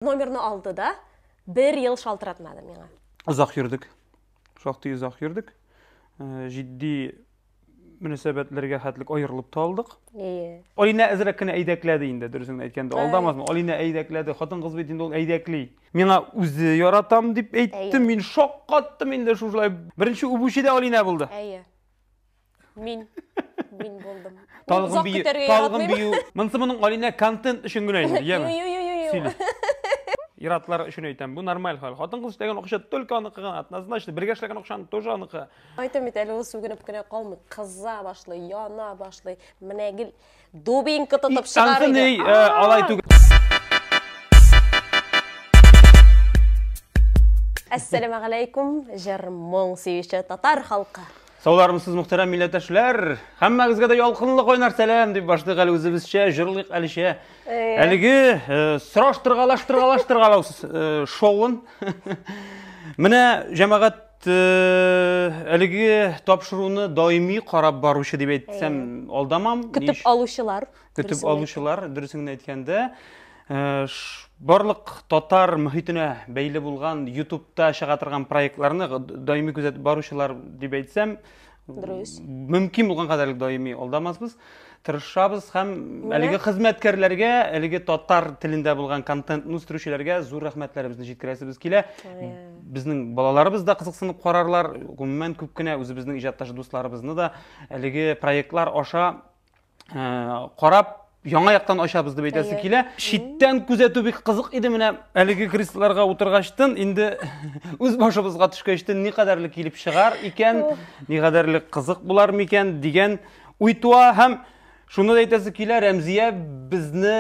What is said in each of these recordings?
Номерni aldı da bir yıl şaltıratmadı mene. Uzak yürüdük. Şoqti uzak yürüdük. Jiddi münasebetlerge hatlik ayrılıp taldık. Olina ezrekine eydekledi indi dürüsünü aytkanda. Aldamazmı? Olina eydekledi. Xotin kız betinde ol eydekli. Mena uzi yaratam dip eyttim. Men şok qattım indi şuşulay. Birinchi ubuşida Olina buldu. Min buldum. Talgın biyu. Mınsımının Olina content üçün güneydi, yemi? Yaratlar üçün eytem. Bu normal hal. Xotin kız işlegen oqşat tölkanı qıgan atnasında işte birge işlegen oqşan tojanıqı. Aytam eteli o sugunub kine qalmy qızza başlay, yana başlay. Menegil dubinki tutup çıgarıydı. Alay tüg. Assalamu alaykum. Jarmon sevişi tatar halkı. Sağlarmısınız muhterem milletdaşlar. Hammagizga da yolqinliq oynar salam deb başlayaq ali o'zimizcha, jurliq alisha. Haligi suraştırgalaştırgalashtirgalaus şovun. Mana jamoat haligi topshiruvni doimiy qarab boruvchi deb aytsam aldamam. Kütüp aluşular, durusini aytganda barliq tatar muhitine beyli bulgan YouTube'da şagatırgan proyektlarni doimiy kuzatib boruvchilar deb aytsam mümkün bulgan qadarlik doimiy aldamazbız. Tirishamiz ham haligi xizmatkorlarga, haligi tatar tilinde bulgan kontentni o'stiruvchilarga zo'r rahmatlarimizni yetkazamiz kela. Bizning bolalarimiz da qiziqsinib qararlar, umuman ko'pgina o'zi bizning ijoddosh do'stlarimizni da haligi proyektlar osha qarab Yana yaqdan aşabız deb aytasi kela. Shitdan kuzatuv bek qiziq edi. Mana haligi kristlarga o'tirg'ashdan endi o'z boshimizga tushgashdan ne qadarlik kelib chiqar ekan, ne qadarlik qiziq bo'larmi ekan degan uytwa ham shuni aytasi kela. Ramziya bizni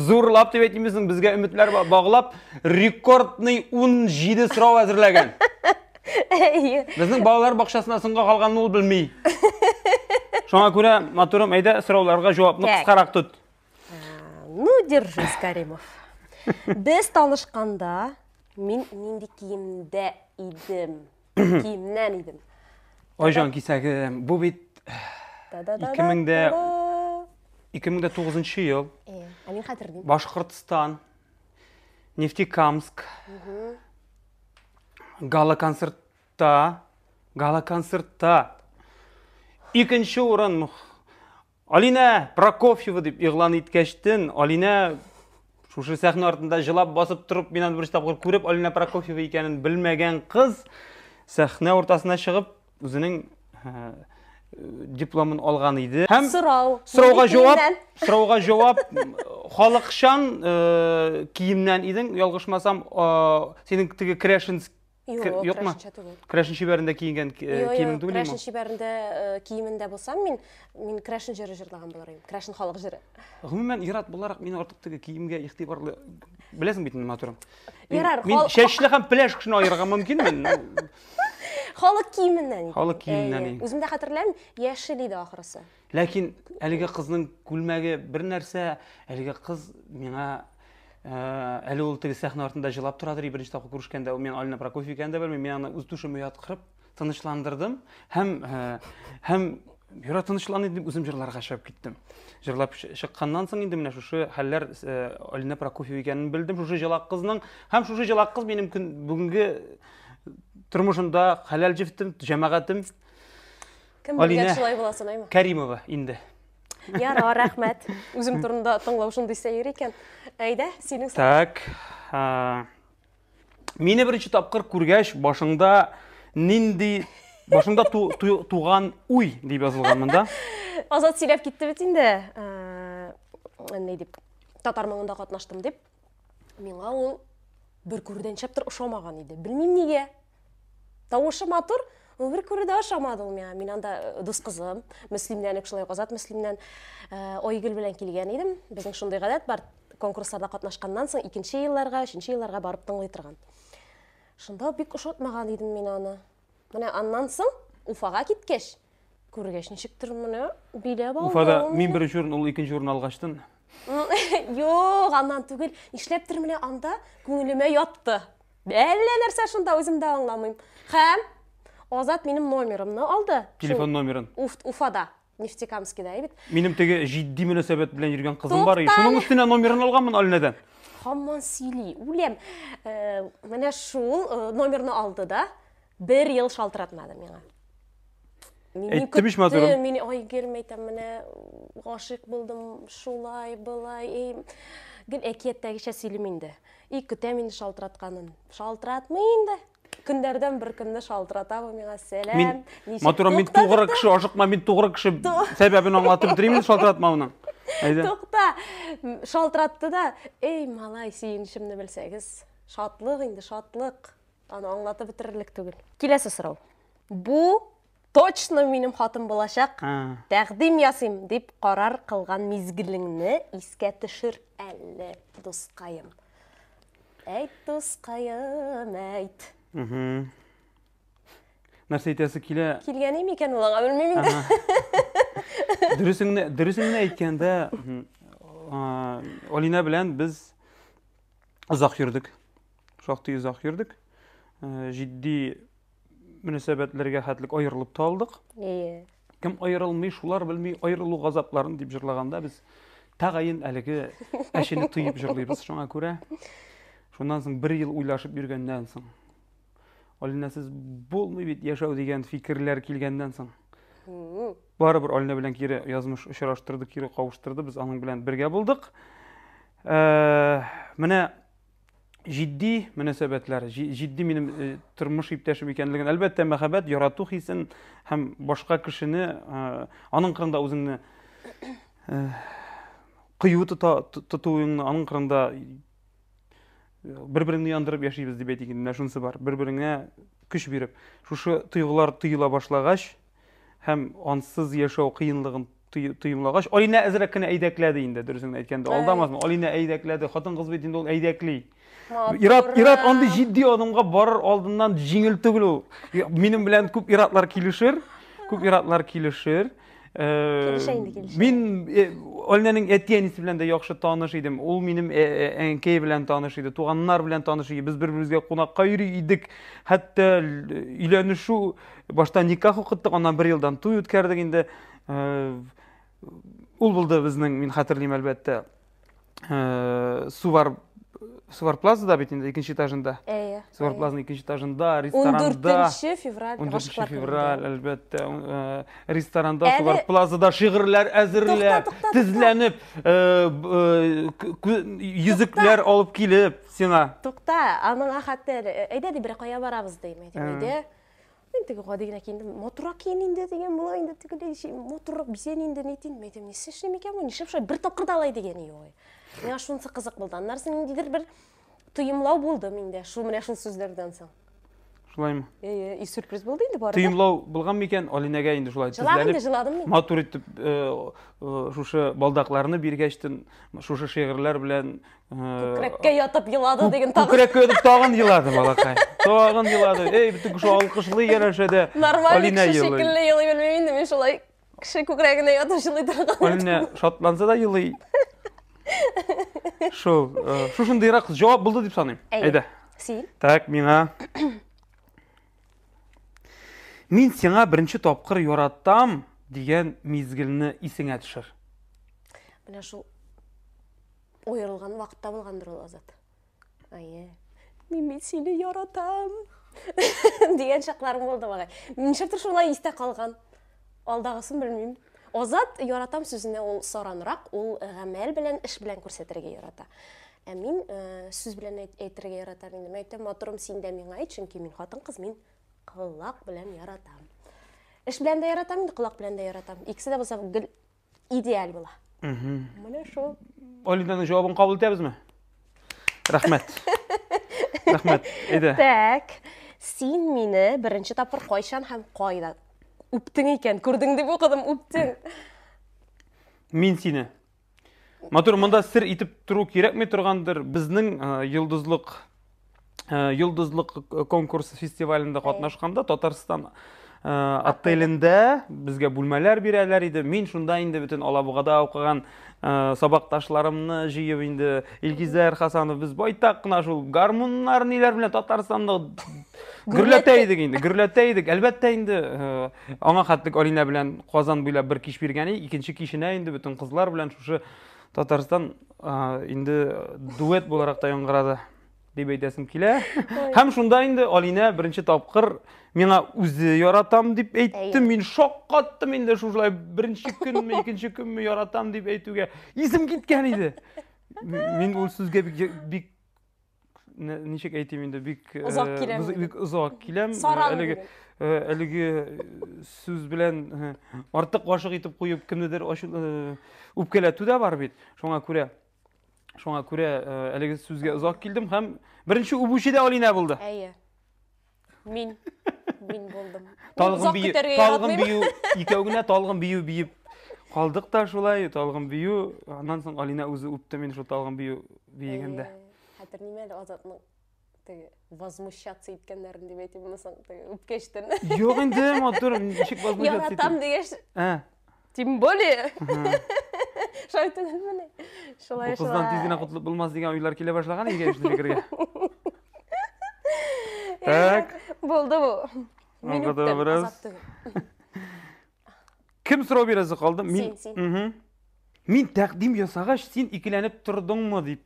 zo'rlab deb aytmizing, bizga umidlar bog'lab rekordni 17 so'rov hozirlagan. Bizning bolalar bog'chasida singa qolganini ul bilmay. Şuna göre maturum ayda so'rovlarga javobni qisqaroq tut. Ну, держись, Karimov. Biz tanışqanda men nindi kiyimda edim. Kiyimdan edim. Oyjon kisagim, bu bit 2009-yil. Men xatirdim. Boshqirdiston, Neftekamsk. Gala konsertda İkinci o'rin Alina Prokofyeva deb e'lon etgashdan, Alina shu sahna ortida jilab bosib turib, men bir taqdir ko'rib Alina Prokofyeva ekanini bilmagan qiz sahna o'rtasına chiqib o'zining diplomini olgan edi. Ham so'rovga javob xoliqshan kiyimdan eding, yolg'ishmasam sening tigi Krashinsk yo'qmi? Krashin shiberinde kiyingan kiyimingni o'ylayman. Krashin shiberinde kiyiminde bo'lsam men Krashin jiri-jirlagan bo'larim. Krashin xalq jiri. Umuman irat bo'laroq men ortiqdagi kiyimga e'tiborli bilasizmi bitni maturim. Men shashli ham plash qishni ayirgan mumkinman. Xalq kiyiminden. O'zimda xatirlayman, yashil edi oxirisi. Lekin haligi qizning kulmagi bir narsa, haligi qiz menga Ali o'ltigi sahna ortida jilab turadi. Birinchi taqdir ko'rishganda men Alina Prokofyeva ekanda bilmayman, men uni o'z tushimga yotqirib tinchlantirdim. Ham yura tinchlanib deb o'zim jirlarga qashab ketdim. Jirlab chiqqandan so'ng endi mana shu hallar Alina Prokofyeva ekanini bildim. Shu jilaq qizning ham shu jilaq qiz mening bugungi turmushimda halal jiftim, jamoatim Alina Karimova endi. Yara, rahmat. O'zim turunda tinglav shunday sayr ekan. Ayda, sening Tak. Meni birinchi topqir ko'rgash boshingda tug'an uy deb yozilganmanda. Ozod silab ketdi bit endi. Ne deb tatar mangında qatnashdim deb. Menga ul bir ko'rdan chaptir o'xshamagan edi. Bilmayman nega. Тавышы матур, bir ko'rda o'xshamadim men. Men anda do'st qizim, Muslimdan o'xshalay qozat, Muslimdan Oygul bilan kelgan edim. Bizning shunday odat bor. Konkurslarda qatnashgandan so'ng 2-yillarga, 3-yillarga borib tinglayt turgan. Shunda bek o'xshatmagan edim men uni. Mana andan so'ng Ufaga ketgach, ko'rgash nechikdir meni bilab oldim. Ufada men birinchi o'rin, ul ikkinchi o'rin olg'ashtin. Yo'q, andan tugul, ishlab turmini anda ko'nglime yotdi. Bella narsa shunda o'zimda anglamayman. Ham Ozat benim nomerimni oldi. Telefon nomerin. Ufada. Neftekamskida, evet. Benim tege jiddi münasebet bilen yürüyen kızım var ya. Şunun üstüne nomerini alganmın Alina'dan. Хамман сөйлей. Үлем, менә шул номерны алды да, 1 ел шалтыратмады миңа. Әйтте биш матурым. Мені ай келмейтем, менә гашык булдым, шулай, былай. Гел әкияттәгечә сөйлеминде. Көтәм инде шалтыратканын. Шалтыратмый инде. Көндәрдән бер көнне шалтыратабы миңа сәлам. Матурым, мин тугры кеше, ашыкма, мин тугры кеше сәбәбен аңлатып бирим шалтыратмауның. Тукта, шалтыратты да, малай, сөенишимне белсәгез, шатлык инде, шатлык. Аны аңлатып бетерерлек түгел. Киләсе сорау. Бу точно минем хатым булачак. Тәкъдим ясыйм дип карар кылган мизгилеңне искә төшер әле, дускайым. Әйт, дускайым, әйт. Нәрсә әйтәсе килә? Килгәне микән ул аңа белмим инде. Дөресеңне әйткәндә, Алина белән без озак йөрдек. Шактый озак йөрдек. Җитди мөнәсәбәтләргә хәтлек аерылып та алдык. Кем аерылмый, шулар белми аерылу газапларын дип җырлаганда без тагын әлеге әшене тыйып җырлыйбыз шуңа күрә. Шуннан соң 1 ел уйлашып йөргәннән соң, Алинасыз булмый бит яшәү дигән фикерләр килгәннән соң, барыбер Алина белән кире язмыш очраштырды, кире кавыштырды, без аның белән бергә булдык. Менә җитди мөнәсәбәтләр, җитди минем тормыш иптәшем икәнлеген, әлбәттә мәхәббәт, ярату хисен һәм башка кешене аның кырында үзеңне кыю тотуыңны, аның кырында бер-береңне яндырып яшибез дип әйтик инде, шунысы бар. Бер-береңә көч биреп, шушы тойгылар тыела башлагач һәм ансыз яшәү кыенлыгын тыйымлагач, Алина әзрәк кенә әйдәкләде инде, дөресен әйткәндә. Алдамасмы, Алина әйдәкләде, хатын-кыз бит инде ул әйдәкли. Ират андый җитди адымга барыр алдыннан җиңел түгел ул. Минем белән күп иратлар килешер. Мин Алинаның әти-әнисе белән дә яхшы таныш идем. Ул минем әнкәй белән таныш иде, туганнар белән таныш иде. Без бер-беребезгә кунакка йөри идек. Хәтта өйләнешү, башта никах укыттык, аннан 1 елдан туй үткәрдек инде. Ул булды безнең, мин хәтерлим әлбәттә. Сувар Плазада бит инде 2нче этажында. Сувар Плазаның 2нче этажында, ресторанда. 14 февраль, 14 февраль, әлбәттә. Ресторанда, Сувар Плазада шигырьләр әзерләп, тезләнеп, йөзекләр алып килеп, сиңа. Тукта, аның хәтер, әйдә ди бер кая барабыз дим, әйдә. Мен теге гадигенә киендем, матурак киен инде дигән була инде, теге матурак бисән инде нитин, мәйтем, ни эшләшем икән бу, нишләп шулай бер тапкыр да алай дигән юк. Миңа шунысы кызык булды. Аннарсы ниндидер бер тыйымлау булды миндә, менә шул сүзләрдән соң. Шулаймы? И сюрприз булды инде бары. Тыйымлау булган микән Алинәгә инде шулай тезләнеп. Җыладым мин. Матур итеп шушы балдакларны биргәчтен, шушы шигырьләр белән күкрәккә ятып елады дигән тагын. Күкрәккә ятып тагын елады балакай. Тагын елады. Бөтен кеше алкышлый ярашәдә. Алина елый. Шикелле елый белмим инде, мен шулай кеше күкрәгенә ятып елый торган. Алина шатланса да елый. Шушындыйрак җавап булды дип саныйм. Әйдә. Син? Так, миңа. Мин сиңа беренче тапкыр яратам дигән мизгелне исеңә төшер. Менә шул уйрылган вакытта булгандыр ул Азат. Мин сине яратам дигән чакларым булды багай. Нишләптер шулай истә калган. Алдагысын белмим. Азат яратам сүзенә ул саранрак, ул гамәл белән, эш белән күрсәтергә ярата. Мин сүз белән әйтергә яратам инде. Мәйтәм, матурым, син дә миңа әйт, чөнки мин хатын-кыз, мин кылак белән яратам. Эш белән дә яратам, кылак белән дә яратам. Икесе дә булса идеаль була. Менә шул. Алинаның җавабын кабул итәбезме? Рәхмәт. Рәхмәт. Әйдә. Так, син мине беренче тапкыр кайчан һәм кайда үптең икән? Күрдең дип укыдым, үптең. Мин сине. Матур, монда сер итеп туру кирәкми торгандыр. Безнең йолдызлык конкурс фестивалендә катнашканда Татарстан отелендә безгә бүлмәләр бирәләр иде. Мин шунда инде бөтен Алабугада укыган сабакташларымны җыеп инде Илгизәр Хасанов, без байтак кына шул гармуннар ниләр белән Татарстанда гөрләтә идек. Әлбәттә инде аңа хәтлек Алина белән Казан буйлап бер кич биргән, икенче киченә инде бөтен кызлар белән шушы Татарстан инде дуэт буларак та яңгырады дип әйтәсем килә. Һәм шунда инде Алина беренче тапкыр миңа үзе яратам дип әйтте. Мин шок каттым инде шулай беренче көнме, икенче көнме яратам дип әйтүгә. Исем киткән иде. Мин ул сүзгә бик ничек әйтим инде бик озак киләм. Әлеге сүз белән артык гашык итеп куеп кемнедер үпкәләтү дә бар бит. Шуңа күрә әлеге сүзгә озак килдем һәм беренче үбүче дә Алина булды. Әйе. Мин булдым. Талгын бию икәү генә талгын бию биеп калдык та шулай. Талгын бию, аннан соң Алина үзе үпте мине шул талгын бию биегәндә. Хәтер нимә әле Азатның возмущаться иткәннәрен дип әйтәм соң үпкәчтен. Юк инде, матур, ничек возмущаться. Яратам дигәч. Тем более. Шайтан менә. Шулай. Кыздан тиз генә котлык булмас дигән уйлар килә башлаган игә эшне фикергә. Так. Булды бу. Мин үптем. Кем сорау бирәсе калды? Мин. Мин тәкъдим ясагач, син икеләнеп тордыңмы дип.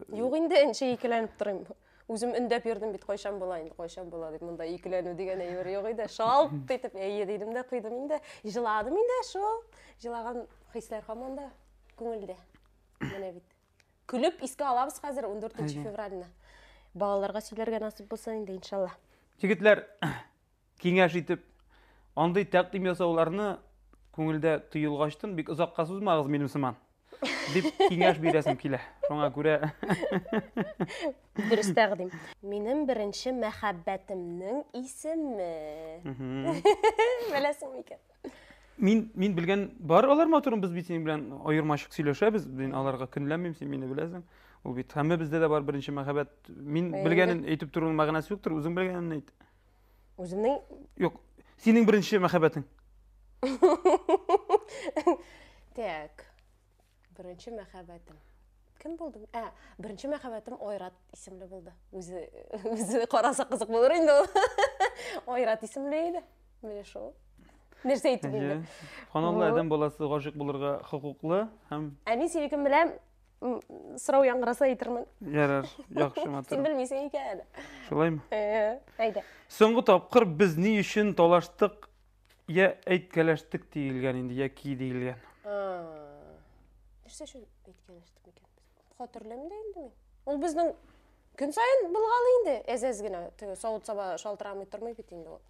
Юк инде, ничә икеләнеп торыйм. Үзем өндәп йөрдем бит, кайчан була дип, монда икеләнү дигән әйбер юк иде. Шалт итеп, әйе дидем дә куйдым инде. Җыладым инде шул. Җылаган хисләр һаманда күңелдә. Менә бит. Күлеп искә алабыз хәзер 14 февральне. Балаларга сөйләргә насыйп булса инде иншалла. Җегетләр, киңәш итеп, андый тәкъдим ясауларны күңелдә тыелгачтын, бик озакка сузмагыз минем сыман. Дип киңәш бирәсем килә. Шуңа күрә. Дөрес тәкъдим. Минем беренче мәхәббәтемнең исеме. Беләсең микән? Мин белгән бар алар матурым, без бит синең белән аермачык сөйләшәбез. Мин аларга көнләмим, син мине беләсең. Ул бит һәммә бездә дә бар беренче мәхәббәт. Мин белгәнен әйтеп торуның мәгънәсе юктыр, үзең белгәнен әйт. Үземнең? Юк, синең беренче мәхәббәтең. Так. Беренче мәхәббәтем. Кем булды? Беренче мәхәббәтем Айрат исемле булды. Үзе караса кызык булыр инде ул. Айрат исемле иде. Менә шул. Нәрсә әйтеп инде? Ханымлы адәм баласы гашык булырга хукуклы һәм Мин синекен беләм, сорау яңгыраса әйтермен. Ярар, яхшы матур. Син белмисең икән. Шулаймы? Әйдә. Соңгы тапкыр без ни өчен талаштык, я әйткәләштек диелгән инде, яки диелгән. Нәрсә өчен әйткәләштек икән без? Хәтерләмим дә инде мин. Ул безнең көн сайын булгалы инде, әз-әз генә. Савыт-саба шалтырамый тормый бит инде ул.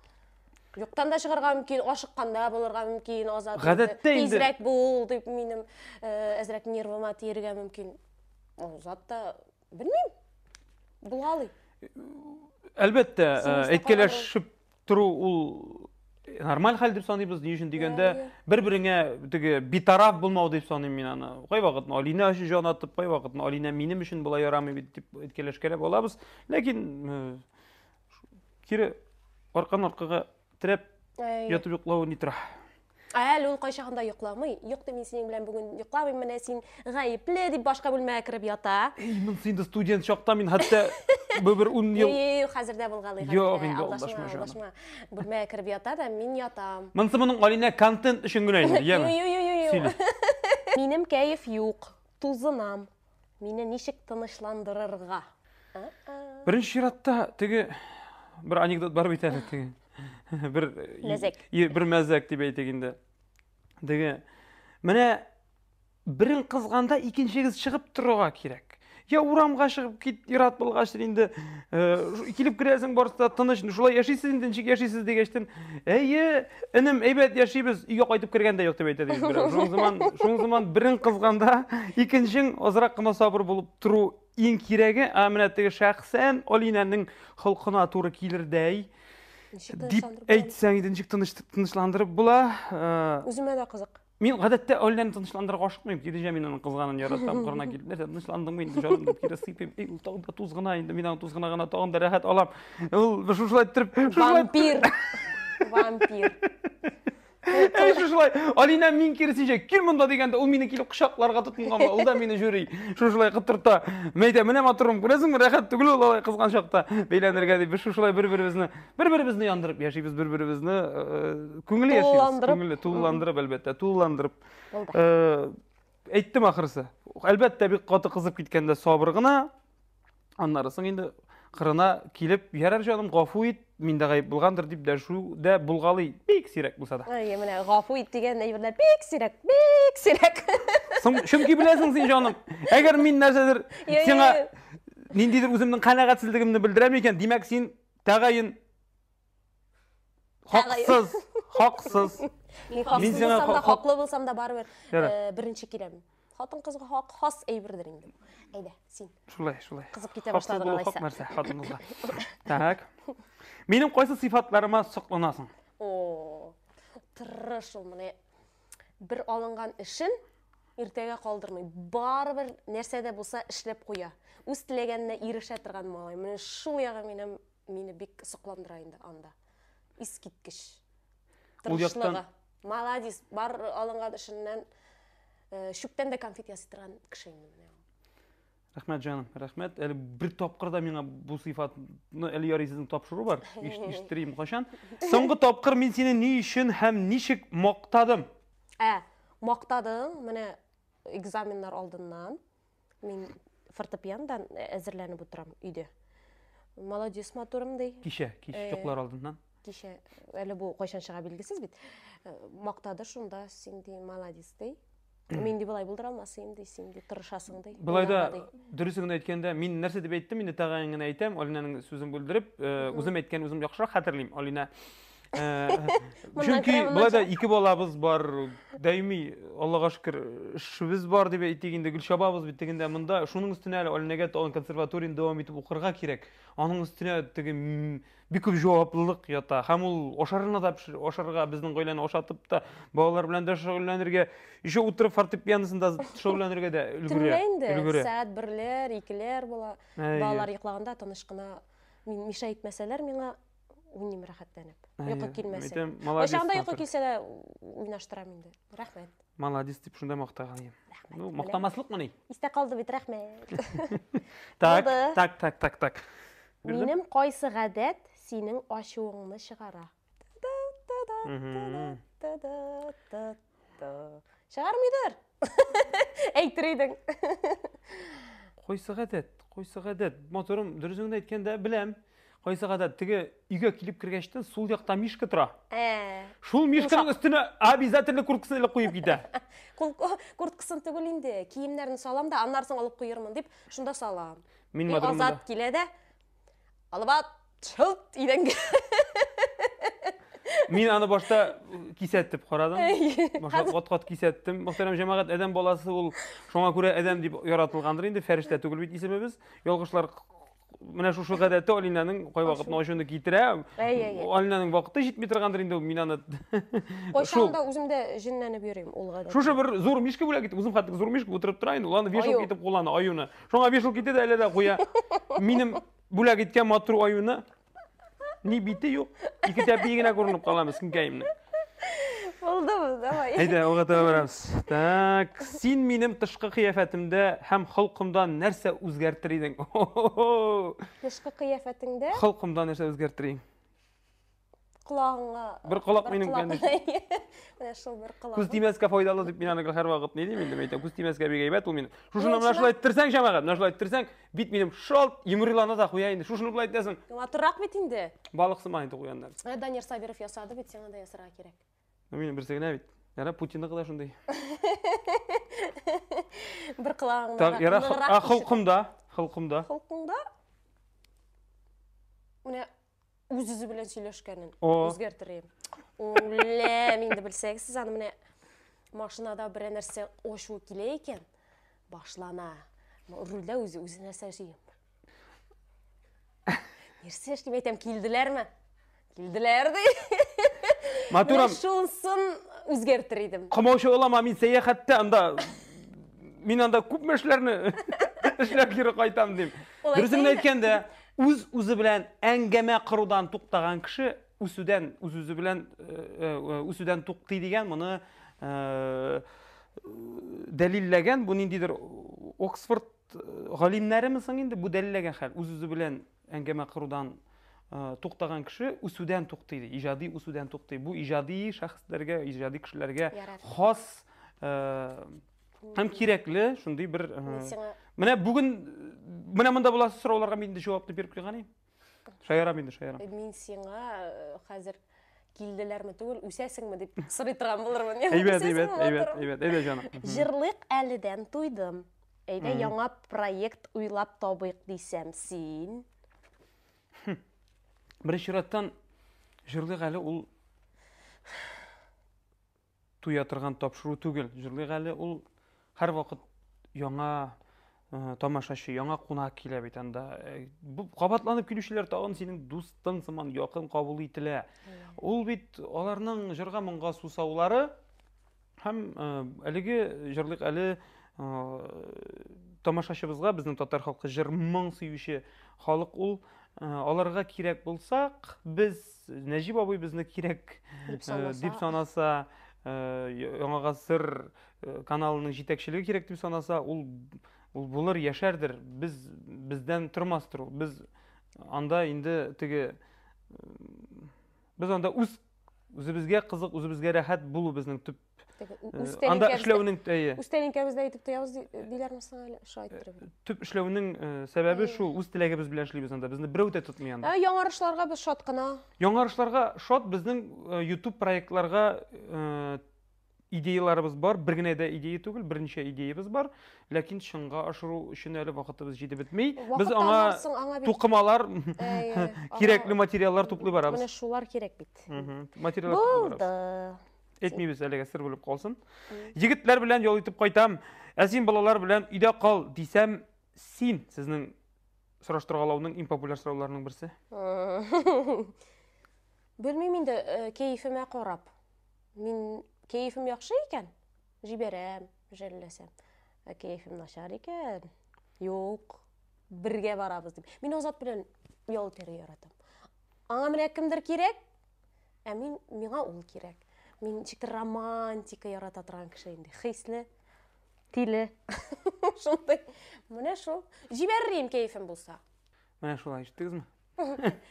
Юктан да чыгарга мөмкин, ашыкканда булырга мөмкин, азат. Гадәттә инде. Тизрәк бул дип минем әзрәк нервыма тиергә мөмкин. Азат та белмим. Булгалы. Әлбәттә, әйткәләшеп тору ул нормаль хәл дип саныйбыз. Ни өчен дигәндә, бер-береңә теге битараф булмау дип саныйм мин аны. Кай вакытны Алина өчен җан атып, кай вакытны Алина минем өчен була ярамый бит дип әйткәләшкәләп алабыз. Ләкин кире аркан-аркага терәп ятып йоклау ни тора. Әле ул кайчагында йокламый. Юкты мин синең белән бүген йокламыйм, менә син гаепле дип башка бүлмәгә кирип ята. Мин синде студент чакта мин хәтта бер 10 ел. Хәзердә булгалы. Юк, инде алдашма. Бүлмәгә кирип ята да мин ятам. Монсы моның Алина контент өчен генә инде, яме. Минем кәеф юк, тузынам. Мине ничек тынычландырырга? Беренче чиратта теге бер анекдот бар бит әле теге. Бер мәзәк дип әйтик инде. Теге менә берен кызганда икенчегез чыгып торырга кирәк. Я урамга чыгып кит, ират булгач инде килеп керәсең барса тыныч, шулай яшисез инде, ничек яшисез дигәчтен, әйе, энем әйбәт яшибез, өйгә кайтып кергәндә юк дип әйтә дип. Шуң заман берен кызганда икенчең азрак кына сабыр булып туру иң кирәге, менә теге шәхсән Алинаның холкына туры килердәй. Дип әйтсәң иде, ничек тынычландырып була. Үземә дә кызык. Мин гадәттә Алинаны тынычландырырга ашыкмыйм. Кидежә мин аның кызганын яратам, кырына килеп, нәрсә тынычландыңмы инде, җаным дип кире сыйпым. Ул тагын да туз гына инде, мин аның туз гына тагын да рәхәт алам. Ул шушылай итеп, вампир. Шушылай, Алина мин киресенчә кил монда дигәндә, ул мине килеп кочакларга тотынган, ул да мине жюри. Шушылай кытырта. Мәйдә, менә матурым, күрәсеңме, рәхәт түгел ул алай кызган чакта бәйләнергә дип, шушылай бер-беребезне яндырып яшибез, бер-беребезне күңеле яшибез, күңеле тулыландырып әлбәттә, тулыландырып. әйттім ақырысы. Әлбәттә бик қаты қызып кеткенде сабыр гына. Аннарысын енді қырына келіп, ярар жаным, ғафу ет, менде ғайып болғандыр деп дәшу дә болғалы бик сирәк булса да. Менә ғафу ит дигән әйберләр бик сирәк. Чөнки беләсең син жаным, әгәр мин нәрсәдер сиңа ниндидер үземнең канәгатьсезлегемне белдерәм икән, димәк син тәгаен хаксыз. Мин сиңа хаклы булсам да барыбер беренче киләм. Хатын кызга хак хас әйбердер инде. Әйдә, син. Шулай. Кызып китә башладың алайса. Нәрсә, хатын кызга. Так. Минем кайсы сыйфатларыма сокланасың? Тырыш ул менә бер алынган эшен иртәгә калдырмый. Барыбер нәрсәдә булса эшләп куя. Үз теләгәненә ирешә торган малай. Менә шул ягы мине бик сокландыра инде анда. Искиткеч. Тырышлыгы. Молодец. Бар алынган эшеннән шүптән дә конфет ясый торган кеше инде. Рәхмәт җаным, рәхмәт. Әле бер тапкыр да миңа бу сыйфатны әле ярый сезнең тапшыру бар. Ишеттерим кашан. Соңгы тапкыр мин сине ни өчен һәм ничек мактадым? Мактадың, менә экзаменнар алдыннан мин фортепиандан әзерләнеп утырам өйдә. Молодец матурым ди. Кичә чоклар алдыннан. Кичә әле бу кайчан чыга билгесез бит. Мактады шунда син ди молодец ди. Мин ди булай булдыра алмасын ди, син ди тырышасың ди. Булай да дөресен әйткәндә, мин нәрсә дип әйттем, инде тагын гына әйтәм, Алинаның сүзен бүлдереп, үзем әйткән үзем яхшырак хәтерлим. Алина чөнки булай да ике балабыз бар, даими Аллага шөкер эшебез бар дип әйтик инде, Гөлшабабыз бит дигәндә монда шуның өстенә әле Алинага тагын консерваторияда дәвам итеп укырга кирәк. Аның өстенә теге бик күп җаваплылык ята. Һәм ул ашарына да ашарга безнең гаиләне ашатып та балалар белән дә шөгыльләнергә, еще утырып фортепианосында шөгыльләнергә дә өлгерә. Сәгать 1-ләр, 2-ләр була. Балалар йоклаганда тыныч кына миша итмәсәләр, миңа уйним рәхәтләнеп. Йокы килмәсә. Ошанда йокы килсә дә уйнаштырам инде. Рәхмәт. Молодец дип шунда мактаган идем. Ну, мактамаслыкмы ни? Истә калды бит, рәхмәт. Так. Минем кайсы гадәт синең ачуыңны чыгара? Чыгармыйдыр. Әйтер идең. Кайсы гадәт. Моторым дөресен әйткәндә беләм. Кайсы гадәт теге өйгә килеп кергәчтән сул якта мишка тора. Шул мишканың өстенә обязательно курткасын куеп китә. Курткасын түгел инде, киемнәрне салам да, аннарсын алып куермын дип, шунда салам. Мин моторымда. Азат килә дә, алып чылт идәнгә. Мин аны башта кисәтеп карадым. Башта кат-кат кисәттем. Мөхтәрәм җәмәгать, адәм баласы ул шуңа күрә адәм дип яратылгандыр инде, фәрештә түгел бит исемебез. Ялгышлар менә шушы гадәте Алинаның кай вакытны ачуны китерә. Алинаның вакыты җитми торгандыр инде, мин аны. Кайчанда үземдә җинләнеп йөрим ул гадәт. Шушы бер зур мишка бүләк итеп, үзем хәтта зур мишка утырып тора инде, ул аны вешал итеп куллана аюны. Шуңа вешал китә дә әле дә куя. Минем бүләк иткән матур аюны ни бите юк. Ике тәпи генә күренеп каламыз киңкәемне. Булды, давай. Әйдә, уга таба барабыз. Так, син минем тышкы кыяфәтемдә һәм холкымда нәрсә үзгәртер идең? Тышкы кыяфәтеңдә? Холкымда нәрсә үзгәртер идең? Колагыңа. Бер колак минем Менә шул бер колак. Күз тимәскә файдалы дип мин аны һәр вакыт ни дим инде, әйтәм, күз тимәскә бик әйбәт ул минем. Шушыны менә шулай иттерсәң җәмәгать, менә шулай иттерсәң, бит минем шалт йомрылана да куя инде. Шушыны булай итәсең. Матуррак бит инде. Балык сымай инде куяннар. Данир Сабиров ясады бит, сиңа да ясарга кирәк. Минем берсе генә бит. Яра Путинныкы да шундый. Бер колагыңда. Так, яра холкымда. Холкымда. Менә үз-үзе белән сөйләшкәнен үзгәртерим. Үлә, инде белсәгез, аны менә машинада бер нәрсә ошу килә икән, башлана. Рульдә үзе нәрсә эшлим. Нәрсә эшлим әйтәм, килделәрме? Килделәр ди. Матурам. Шунсын үзгәртер идем. Кымаушы олама, мин сәяхәттә анда мин анда күп эшләрне эшләп кире кайтам дим. Дөресен әйткәндә, үз-үзе белән әңгәмә кырудан туктаган кеше үз-үзе белән туктый дигән моны дәлилләгән. Бу ниндидер Оксфорд галимнәреме соң инде бу дәлилләгән хәл. Үз-үзе белән әңгәмә кырудан туктаган кеше үсүдән туктый, иҗади үсүдән туктый. Бу иҗади шәхесләргә, иҗади кешеләргә хас Һәм кирәкле, шундый бер сиңа менә бүген менә монда буласы сорауларга мин дә җавапны биреп куйган идем. Шаярам инде, шаярам. Мин сиңа хәзер килделәрме түгел, үсәсеңме дип сорый торган булырмын. Әйбәт, әйдә җаным. Җырлык әледән туйдым. Әйдә яңа проект уйлап табыйк дисәм, син Беренче чираттан җырлык әле ул туя торган тапшыру түгел. Җырлык әле ул һәрвакыт яңа тамашачы, яңа кунак килә бит анда. Бу кабатланып килүчеләр тагын синең дустың сыман якын кабул ителә. Ул бит аларның җырга моңга сусаулары һәм әлеге җырлык әле тамашачыбызга, безнең татар халкы җыр моң сөюче халык ул, аларга кирәк булсак, без Нәҗип абый безне кирәк дип санаса, Яңа гасыр каналының җитәкчелеге кирәк дип санаса, ул булыр, яшәрдер. Бездән тормастыр ул. Без анда инде теге без анда үзебезгә кызык, үзебезгә рәхәт булу безнең төп анда эшләүнең Үстәлинкәбездә әйтеп тоябыз диләрме соң әле? Шу әйттереп. Төп эшләүнең сәбәбе шул, үз теләгебез белән эшлибез анда. Безне берәү дә тотмый анда. Яңарышларга без шат кына. Яңарышларга шат, безнең YouTube проектларга идеяларыбыз бар. Бер генә дә идея түгел, берничә идеябыз бар. Ләкин чынга ашыру өчен әле вакытыбыз җитеп бетми. Без аңа тукымалар, кирәкле материаллар туплый барабыз. Менә шулар кирәк бит. Материаллар туплый барабыз. Әйтмибез әлегә сер булып калсын. Егетләр белән ял итеп кайтам. Ә син балалар белән өйдә кал дисәм, син сезнең сораштыргалауның иң популяр сорауларының берсе. Белмим инде, кәефемә карап. Мин кәефем яхшы икән, җибәрәм, җәлләсәм. Ә кәефем начар икән, юк, бергә барабыз дип. Мин Азат белән ял итәргә яратам. Аңа менә кемдер кирәк, ә миңа ул кирәк. Мин ничектер романтика ярата торган кеше инде. Хисле, тиле. Шундай. Менә шул. Җибәррим кәефем булса. Менә шулай, ишеттегезме?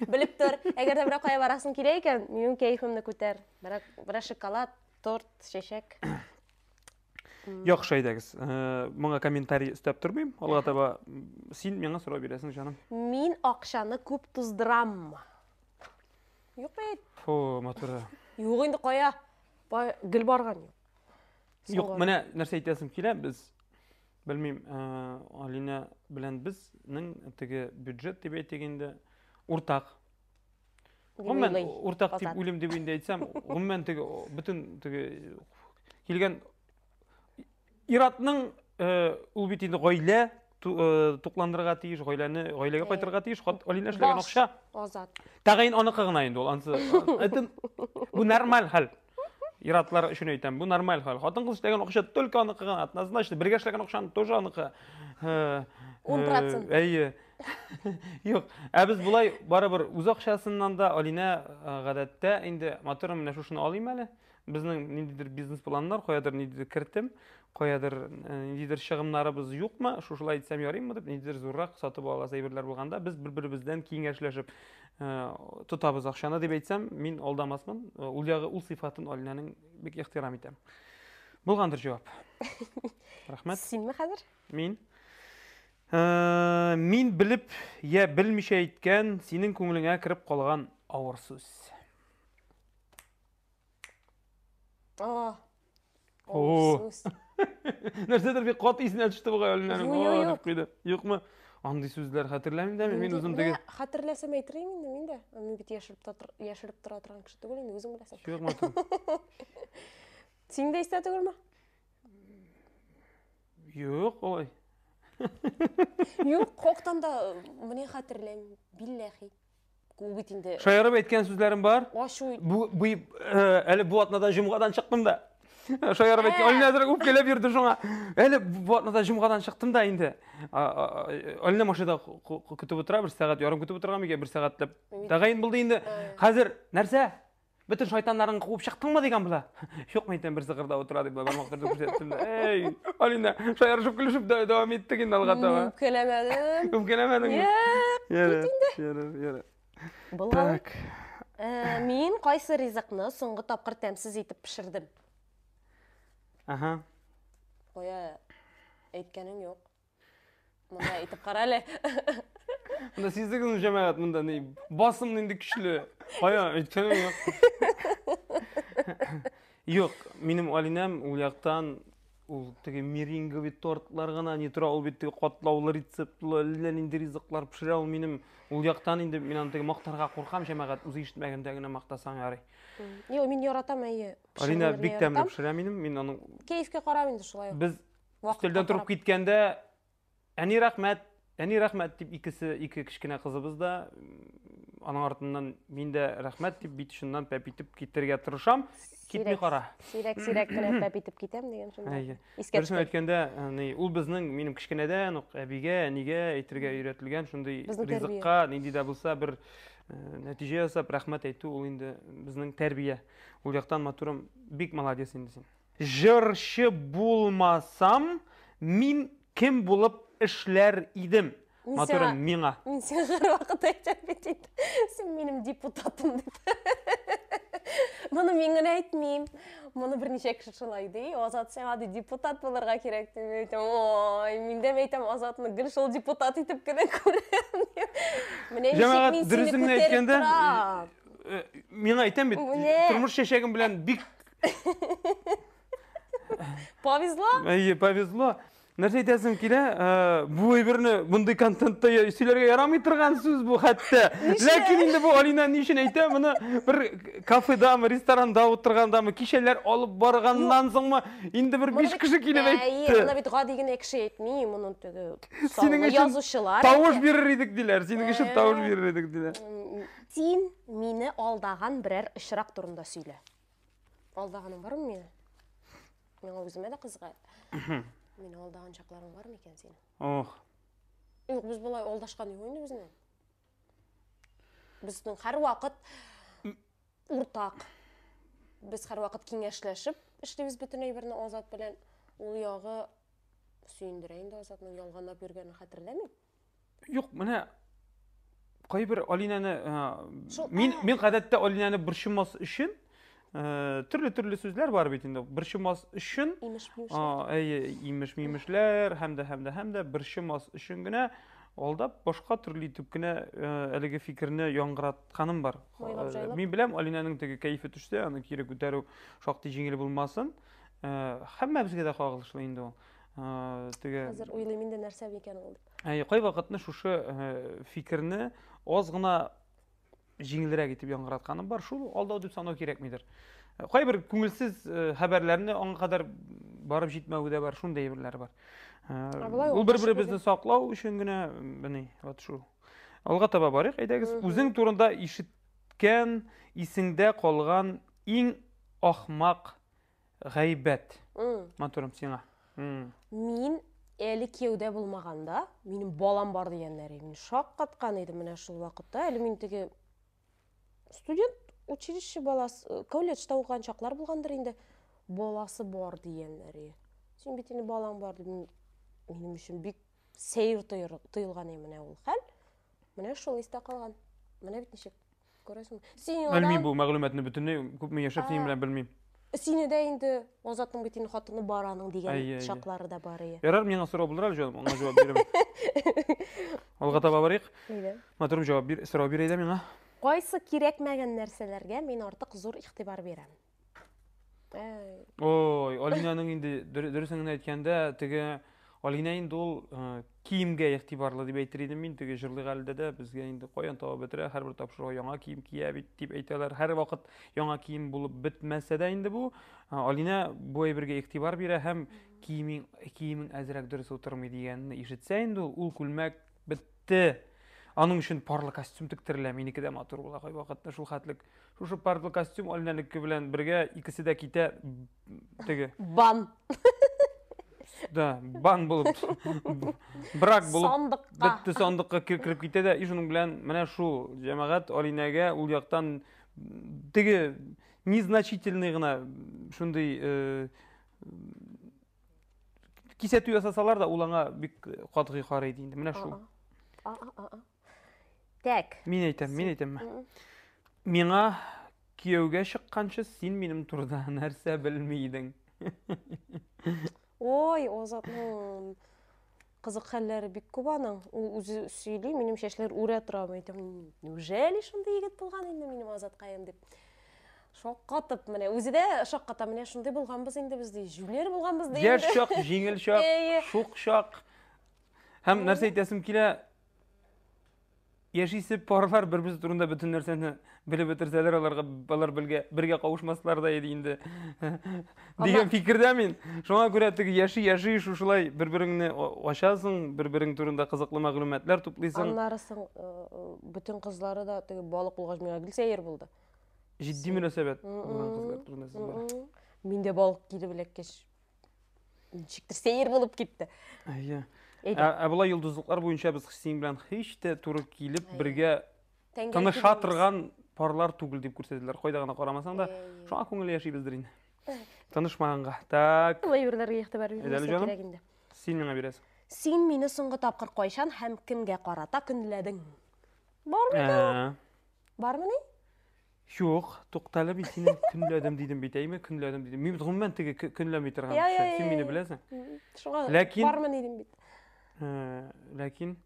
Белеп тор, әгәр дә берәр кая барасың кирәк икән, минем кәефемне күтәр. Берәр шоколад, торт, чәчәк. Яхшы әйдәгез. Моңа комментарий өстәп тормыйм. Алга таба син миңа сорау бирәсең, җаным. Мин акчаны күп туздыраммы? Юк бит. Фу, матура. Юк инде кая? Гел барган юк. Юк, менә нәрсә әйтәсем килә, без белмим, Алина белән безнең теге бюджет дип әйтгәндә уртак. Гомумән уртак дип үлем дип инде әйтсәм, гомумән теге бөтен теге килгән иратның ул бит инде гаилә тукландырырга тиеш, гаиләгә кайтырга тиеш, Алина эшләгән акча. Азат. Тагын аныкы гына инде ул. Ансы бу нормаль хәл. Иратлар өчен әйтәм, бу нормаль хәл. Хатын-кыз эшләгән акча только аныкы гына. Однозначно, бергә эшләгән акчаны тоже аныкы. 10%. Әйе. Юк, ә без булай барыбер үз акчасыннан да Алина гадәттә инде матур менә шушыны алыйм әле. Безнең ниндидер бизнес планнар, каядыр ниндидер кертем, каядыр ниндидер чыгымнарыбыз юкмы, шушылай әйтсәм ярыймы дип, ниндидер зуррак сатып аласы әйберләр булганда, без бер-беребездән киңәшләшеп тотабыз акчаны дип әйтсәм, мин алдамасмын. Ул ягы, ул сыйфатын Алинаның бик ихтирам итәм. Булгандыр җавап. Рәхмәт. Синме хәзер? Мин белеп, я белмичә әйткән, синең күңелеңә кирип калган авыр сүз. Нәрсәдер бик каты исенә төште бугай Алинаның. Юкмы? Андый сүзләр хәтерләмим дә мин үзем теге. Хәтерләсәм әйтермен инде мин дә. Мин бит яшереп тора торган кеше түгел инде, үзең беләсең. Юкмы? Син дә истә түгелме? Юк, алай. Юк, коктан да менә хәтерләм, билләһи. Ул бит инде. Шаярып әйткән сүзләрем бар. Бу әле бу атнада җомгадан чыктым да. Шаярып әйткән, Алина хәзер үпкәләп йөрде шуңа. Әле бу атнада җомгадан чыктым да инде. Алина машинада көтеп утыра, 1 сәгать ярым көтеп утырган микән, 1 сәгатьләп. Тагын булды инде. Хәзер нәрсә? Бөтен шайтаннарын куып чыктыңмы дигән була. Юкмы икән, 1 сәгатьдә утыра дип бармактырды күрсәттем. Эй, Алина, шаярышып көлешеп дәвам иттек инде алга таба. Үпкәләмәдем. Үпкәләмәдең. Яра. Так. Мин кайсы ризыкны соңгы тапкыр тәмсез итеп пешердем? Ага. Koya әйткәнең юк. Мында әйтеп кара әле. Мында сездегің жамағат мында не басым нинди күчлү. Кая әйткәнең юк. Юк, минем Алинам ул яктан ул теге меринговый тортлар гына не тора, ул бит теге катлаулы рецептлы нинди ризыклар пешерә, ул минем ул яктан инде мин аны теге мактарга куркам, җәмәгать үзе ишетмәгәндә генә мактасаң ярый. Юк, мин яратам әйе. Алина бик тәмле пешерә минем, мин аның Кайфка карап инде шулай. Без өстәлдән торып киткәндә әни рәхмәт дип ике кечкенә кызыбыз да аның артыннан мин дә рәхмәт дип бит шуннан пәп итеп китәргә тырышам. Китми кара. Сирәк кенә пәп итеп китәм дигән шунда. Дөресен әйткәндә, ул безнең минем кечкенәдән ук әбигә, әнигә әйтергә өйрәтелгән шундый ризыкка нинди дә булса бер нәтиҗә ясап рәхмәт әйтү ул инде безнең тәрбия. Ул яктан матурым бик молодец инде син. Җырчы булмасам, мин кем булып эшләр идем? Матурым миңа. Мин сиңа һәрвакыт әйтәм бит инде. Син минем депутатым дип. Моны мин генә әйтмим. Моны берничә кеше шулай ди. Азат сиңа депутат булырга кирәк дип әйтәм. Ой, мин дә әйтәм Азатны гел шул депутат итеп кенә күрәм. Менә ничек мин сине әйткәндә, миңа әйтәм бит, тормыш чәчәгем белән бик повезло. Әйе, повезло. Нәрсә әйтәсем килә, бу әйберне мондый контентта сөйләргә ярамый торган сүз бу хәтта. Ләкин инде бу Алина ни өчен әйтә, моны бер кафедамы, ресторанда утыргандамы, кичәләр алып барганнан соңмы инде бер 5 кеше килеп әйтте. Моны бит гади генә кеше әйтми, моны теге язучылар. Тавыш бирер идек диләр, синең өчен тавыш бирер идек диләр. Син мине алдаган берәр очрак турында сөйлә. Алдаганың бармы мине? Миңа үземә дә кызга. Мин алдаган чакларың бармы икән синең? Ох. Юк, без булай алдашкан юк инде безнең. Безнең һәр вакыт уртак. Без һәр вакыт киңәшләшеп эшлибез бөтен әйберне Азат белән. Ул ягы сөендерә инде Азатның ялганлап йөргәнен хәтерләмим. Юк, менә кайбер Алинаны мин гадәттә Алинаны борчымас өчен төрле сүзләр бар бит инде. Борчымас өчен, имеш-мимешләр, һәм дә борчымас өчен генә алдап башка төрле итеп кенә әлеге фикерне яңгыратканым бар. Мин беләм Алинаның теге кайфы төшсә, аны кире күтәрү шактый җиңел булмасын. Һәммәбезгә дә кагылышлы инде ул. Хәзер уйлыйм инде нәрсә икән ул дип. Кай вакытны шушы фикерне аз гына җиңелрәк итеп яңгыратканым бар. Шул алдау дип санау кирәкмидер. Кайбер күңелсез хәбәрләрне аңа кадәр барып җитмәү дә бар, шундый әйберләр бар. Ул бер-беребезне саклау өчен генә, менә, вот шул. Алга таба барыйк, әйдәгез. Үзең турында ишеткән, исеңдә калган иң ахмак гайбәт. Матурым сиңа. Мин әле кияүдә булмаганда, минем балам бар дигәннәр, мин шаккаткан идем менә шул вакытта. Әле мин теге студент, училище баласы, колледжда укыган чаклар булгандыр инде. Баласы бар дигәннәр. Син бит инде балаң бар дип минем өчен бик сәер тоелган менә ул хәл. Менә шул истә калган. Менә бит ничек күрәсең. Син Белмим бу мәгълүматны бөтенләй күпме яшәп синең белән белмим. Сине дә инде Азатның бит инде хатыны бар аның дигән чаклары да бар иде. Ярар, миңа сорау булыр әле, җаным, аңа җавап бирәм. Алга таба барыйк. Матурым җавап бир, сорау бир әйдә миңа. Кайсы кирәкмәгән нәрсәләргә мин артык зур игътибар бирәм? Ой, Алинаның инде дөресен әйткәндә, теге Алина инде ул киемгә игътибарлы дип әйтер идем мин, теге җырлык әлдә дә безгә инде каян таба бетерә, һәрбер тапшыруга яңа кием кия бит дип әйтәләр. Һәр вакыт яңа кием булып бетмәсә дә инде бу, Алина бу әйбергә игътибар бирә һәм киемең әзрәк дөрес утырмый дигәнне ишетсә инде ул күлмәк бетте. Аның өчен парлы костюм тиктерелә, минеке дә матур була кай вакытта шул хәтлек. Шушы парлы костюм Алинаныкы белән бергә икесе дә китә теге бан. Да, бан булып, брак булып, бетте сандыкка кирип китә дә, шуның белән менә шул җәмәгать Алинага ул яктан теге незначительный гына шундый кисәтү ясасалар да ул аңа бик катгый карый инде. Менә шул. Так. Мин әйтәм. Миңа кияүгә чыкканчы син минем турыда нәрсә белми идең? Ой, Озатның қызық хәлләре бик күп аның. Ул үзе сөйли, минем шәчләр үрә тора. Әйтәм, неужели шундай егет булган инде минем Азаткаем дип. Шаккатып, менә үзе дә шакката, менә шундай булганбыз инде без ди. Жүләр булганбыз ди. Яш шак, җиңел шак, шук шак. Һәм нәрсә әйтәсем килә, яшисе парлар бер-берсе турында бөтен нәрсәне белеп бетерсәләр, алар бергә кавышмаслар да иде инде. Дигән фикердә мин. Шуңа күрә теге яши шушылай бер-береңне ачасың, бер-берең турында кызыклы мәгълүматлар туплыйсың. Аннарысың бөтен кызлары да теге балык булгач миңа гел булды. Җитди мөнәсәбәт булган кызлар турында сүзләр. Мин дә балык килеп элеккәч ничектер сәер булып китте. Булай йолдызлыклар буенча без синең белән һич тә туры килеп бергә таныша торган парлар түгел дип күрсәтәләр. Кайда гына карамасаң да, шуңа күңел яшибездер инде. Танышмаганга. Так. Булай юрларга игътибар бирмәсәк кирәк инде. Син миңа бирәсең. Син мине соңгы тапкыр кайчан һәм кемгә карата көнләдең? Бармы? Бармы ни? Юк, тукталып мин сине көнләдем дидем бит, әйме көнләдем дидем. Мин гомумән теге көнләми торган кеше. Син мине беләсең. Шуңа бармы дидем бит. Ләкин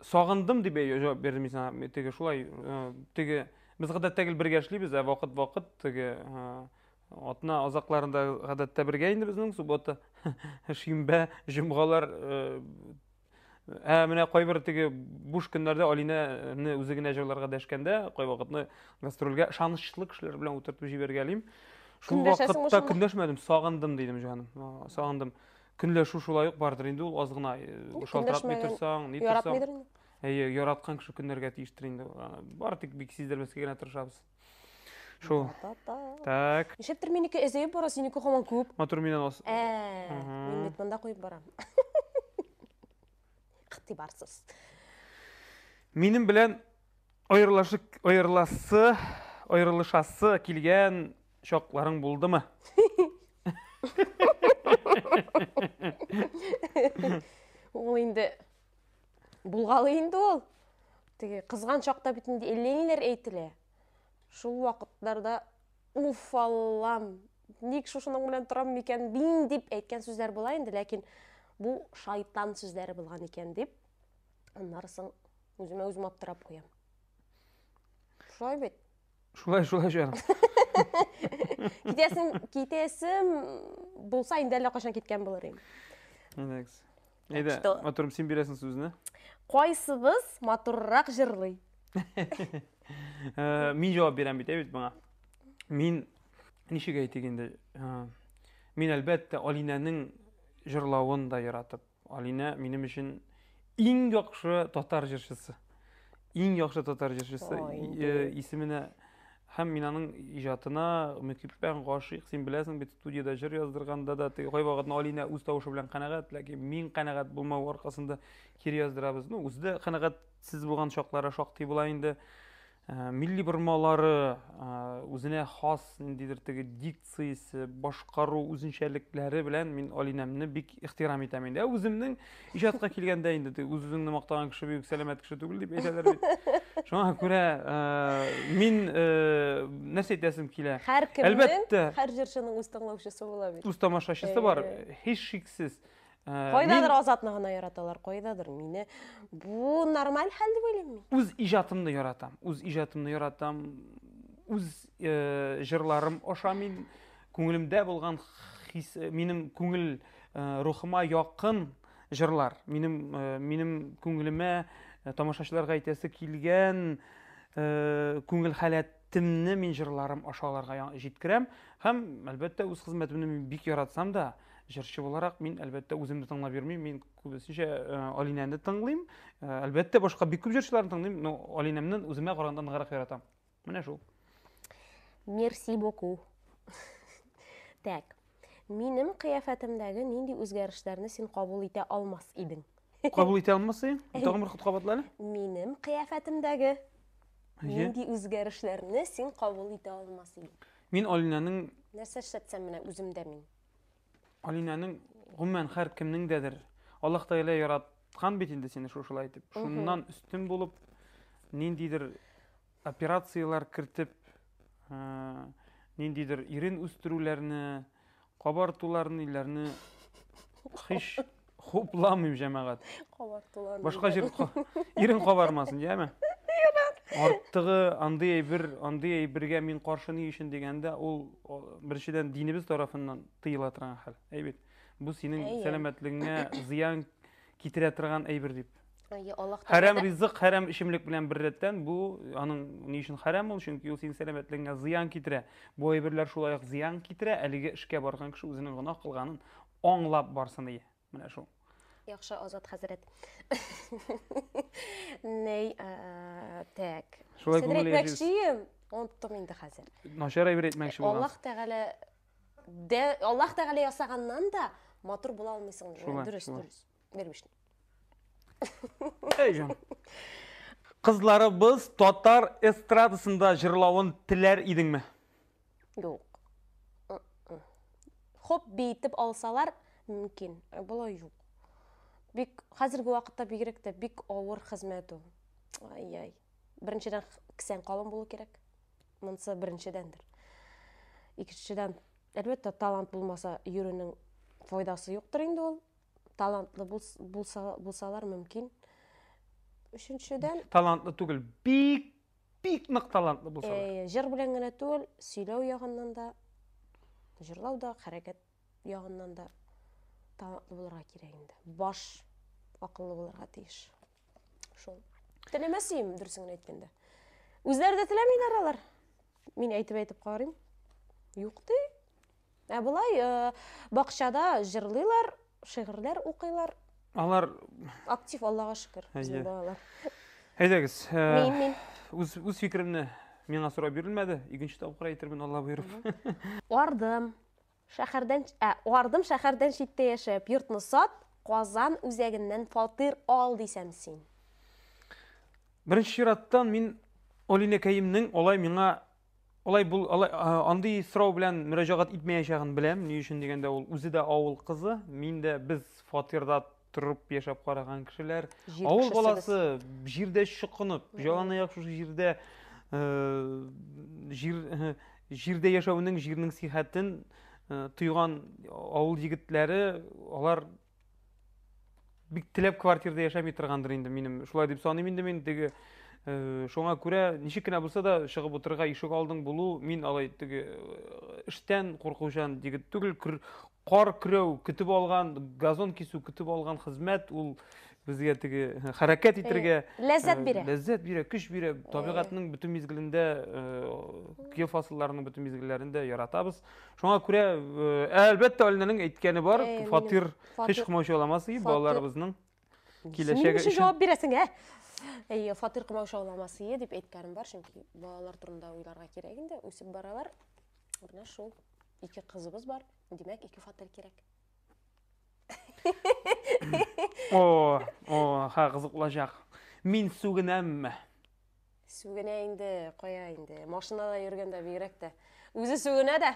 сагындым дип җавап бирдем мин теге шулай теге без гадәттә бергә эшлибез, вакыт теге атна азакларында гадәттә бергә инде безнең суббота, шимбә, җомгалар менә кайбер теге буш көннәрдә Алинаны үзе генә җырларга дәшкәндә, кай вакытны гастрольгә ышанычлы кешеләр белән утыртып җибәргәлим. Шул вакытта көнләшмәдем, сагындым дидем җаным. Сагындым. Көнләшү шулай ук бардыр инде, ул аз гына шалтыратмый торсаң, ни торсаң. Яраткан кеше көннәргә тиештер инде. Бар тик бик сиздермәскә генә тырышабыз. Шул. Так. Нишептер минеке эзәеп бара, синеке һаман күп. Матур миннән аз. Мин бит монда куеп барам. Ихтибарсыз. Минем белән аерылышасы килгән чакларың булдымы? Ул инде булгалы инде ул. Теге кызган чакта бит инде эллениләр әйтелә. Шул вакытларда уф Аллам, ник шушының белән торам микән мин дип әйткән сүзләр була инде, ләкин бу шайтан сүзләре булган икән дип, аннарысын үзем аптырап куям. Шулай бит. Шулай җаным. Китәсем булса инде әллә кайчан киткән булыр инде. Әйдә, матурым син бирәсең сүзне. Кайсыбыз матуррак җырлый? Мин җавап бирәм бит моңа. Мин ничек әйтик инде? Мин әлбәттә Алинаның җырлавын да яратып. Алина минем өчен иң яхшы татар җырчысы. Иң яхшы татар җырчысы. Исеменә һәм мин аның иҗатына мөкиббән гашыйк, син беләсең бит, студиядә җыр яздырганда да кай вакытны Алина үз тавышы белән канәгать, ләкин мин канәгать булмау аркасында кире яздырабыз. Үздә канәгатьсез булган чаклары шактый була инде. Милли бормалары, үзенә хас ниндидер теге дикциясе, башкару үзенчәлекләре белән мин Алинамны бик ихтирам итәм инде. Үземнең иҗатка килгәндә инде үзеңне мактаган кеше бик сәламәт кеше түгел дип әйтәләр бит. Шуңа күрә мин нәрсә әйтәсем килә. Әлбәттә, һәр җырчының үз тыңлаучысы була бит. Үз тамашачысы бар, һич шиксез. Кайдадыр Азатны гына яраталар, кайдадыр мине. Бу нормаль хәл дип уйлыйм мин. Үз иҗатымны яратам. Үз җырларым аша мин күңелемдә булган минем күңел рухыма якын җырлар. Минем күңелемә тамашачыларга әйтәсе килгән күңел халәтемне мин җырларым ашаларга җиткерәм. Һәм әлбәттә үз хезмәтемне мин бик яратсам да, җырчы буларак мин әлбәттә үземне тыңлап йөрмим. Мин күбесенчә Алинаны тыңлыйм. Әлбәттә башка бик күп җырчыларны тыңлыйм, но Алинамны үземә караганда ныграк яратам. Менә шул. Merci beaucoup. Так. Минем кыяфәтемдәге нинди үзгәрешләрне син кабул итә алмас идең? Кабул итә алмассың? Тагын бер кабатланы? Минем кыяфәтемдәге нинди үзгәрешләрне син кабул итә алмас идең? Мин Алинаның нәрсә эшләтсәм менә үземдә мин. Алинаның гомумән һәр кемнеңдәдер. Аллаһ Тәгалә яраткан бит инде сине шушылай итеп. Шуннан үстен булып ниндидер операциялар кертеп, ниндидер ирен үстерүләрне, Кабартуларны иләрне hiç hoplamıyım cemaat. Кабартуларны. Başka jir irin kabarmasın, diyeme? Arttığı andy birge min qarşı ni işin degende ol birçiden dinimiz tarafından tıyıla tıran hal. Eybet. Bu senin selametliğine ziyan kitire tıran eybir dip. Haram rızık, haram işimlik bilen bir retten bu anın ni işin haram ol çünkü o senin selametliğine ziyan kitire. Bu eybirler şulayak ziyan kitire, elige işke bargan kişi özünün günah kılganın anlap barsın diye. Mine şu. Yaxşı Azat Hazret. Ney tek. Şulay Sen köngül etmekçiyim. Unuttum indi hazır. Naşar eybir etmekçi bolgan. Allah Teala yasagandan da motor bula almıysın. Dürüst. Vermiştin. Ey can. Kızlarыбыз Tatar estradasında jırlawın tiler idinmi? Yok. Hop beytip alsalar mümkün. Bulay yok. Bik hazırgi vaqtda bigirek de bik awır hizmet o. Ay. Birinçiden kisen qalın bolu kerek. Mınsa birinçidendir. İkinçiden elbette talant bulmasa yürünün faydası yoktur indi ol. Talantlı bulsalar mümkün. Üçüncüden Talantlı tugul. Bik nık talantlı bulsalar. Jır bilen gene tugul, süylöw ýagyndan da, jırlaw da, hareket ýagyndan da talantlı bolarga kereginde. Baş akıllı bolarga tiýiş. Şol. Dilemesiyim dürsüňini aýtkanda. Özleri de tilemeýler alar. Min aýtyp garym. Ýokdy. Bulay bakşada jırlylar, şigirler okuýlar. Alar Aktif Allah'a şükür. Bizim balalar. Heydegiz. Min. Uz fikrimni meňa sora berilmedi. Ikinci tapyr aýtyrmyn Allah buyurup. Vardım şäherden şitde ýaşap, ýurtny sat, Qazan üzäginden fatyr al diýsem sen. Birinçi ýeratdan min olinekayimning olay meňa andy suraw bilen mürajaat etmeýäşägini bilem. Ni üçin degende ol üzi de awul kızı, min de biz fatyrda turup yaşap karagan kişiler. Awul balası jirde şykynyp, jalanaýak şu jirde jirde yaşawynyň jirniň sihatin tuygan awul jigitleri olar bik tilep kwartirde yaşap turgandyr indi menim. Şulay diýip sanaýym indi men dege şoňa görä nişikine bolsa da şygyp oturga işik aldyň bulu min alay dege işten korkuşan jigit tugul qar kirew kütüp algan, gazon kesүү kütüp algan hizmet ul bizge tege hareket etirge lezzet bire. Lezzet bire, güç bire, tabiatynyň bütün mezgilinde, kiýe fasyllarynyň bütün mezgillerinde yaratabız. Şoňa görä elbetde ölneniň eýtkeni bar, fatyr hiç gymawşy olamasy balalarybyzyň kileşegi için. Jogap beresiň, fatyr gymawşy olamasy diýip eýtkanym bar, çünki balalar turunda uýlarga kereginde, ösüp baralar. Buna şol. İki kızımız var. Demek iki fatyr kerek. Ha kızık olacak. Min sügünemmi? Sügüne indi, koya indi. Maşinada yürgende bigrek de. Özü sügüne de.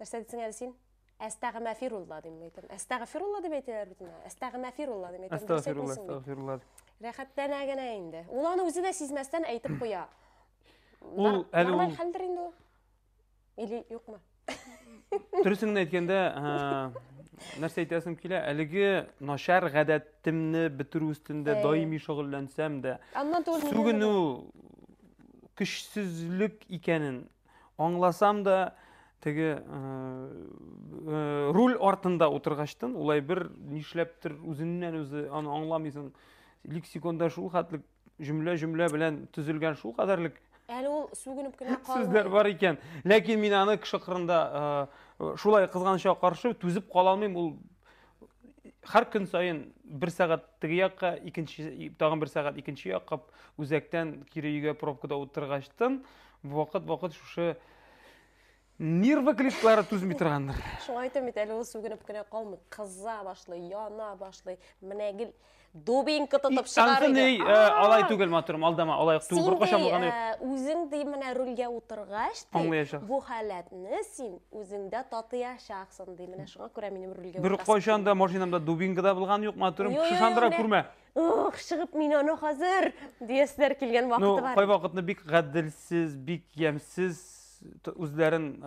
Derse ditsin elsin. Estağfirullah demeydim. Estağfirullah demeydiler bütün. Estağfirullah demeydim. Estağfirullah. Rehattan agana indi. Ulanı özü de sizmezden aytıp koya. Normal haldir indi o. Eli yok mu? Dürüsüňni aýtkanda, näse aýtasyň kile, eligi naşar gadatymny bitirүү üstünde daimi şogullensem de, sügünü güçsüzlük ikenin anlasam da, tege rul artında oturgaçtyn, ulay bir nişlepdir üzünden özü anlamaýsyň. Leksikonda şul hatlyk jümle bilen tüzülgen şul kadarlyk Äli ol sügünüp gine kalmay. Sizler bar eken. Lekin min any kişi kyrynda şulay kızganşa karşı tüzüp kalalmaýym. Ul har gün saýyn 1 sagat tigi ýakka, ikinci tagyn 1 sagat ikinci ýakka üzekden kire ýüge probkada oturgaçtyn. Wagt şuşy nerva klipklary tüzmi turgandyr. Şoňa aýtym, äli ol sügünüp gine kalmy, kızza başly, ýana başly, menegil dubinka tutup çygarydy. Alay tugel maturum, aldama, alaýyk tugur goşamagany. Özüň diýmene rulga oturgaç, bu halatny sen özüňde tatyýaşaksyň diýmene şoňa görä menim rulga Bir goşanda maşinamda dubinkada bulgan ýok maturum, şandyra kurma. Şygyp men onu hazır diýesler kilgen wagty bar. Goý wagtny bik gaddilsiz, bik ýemsiz özlerin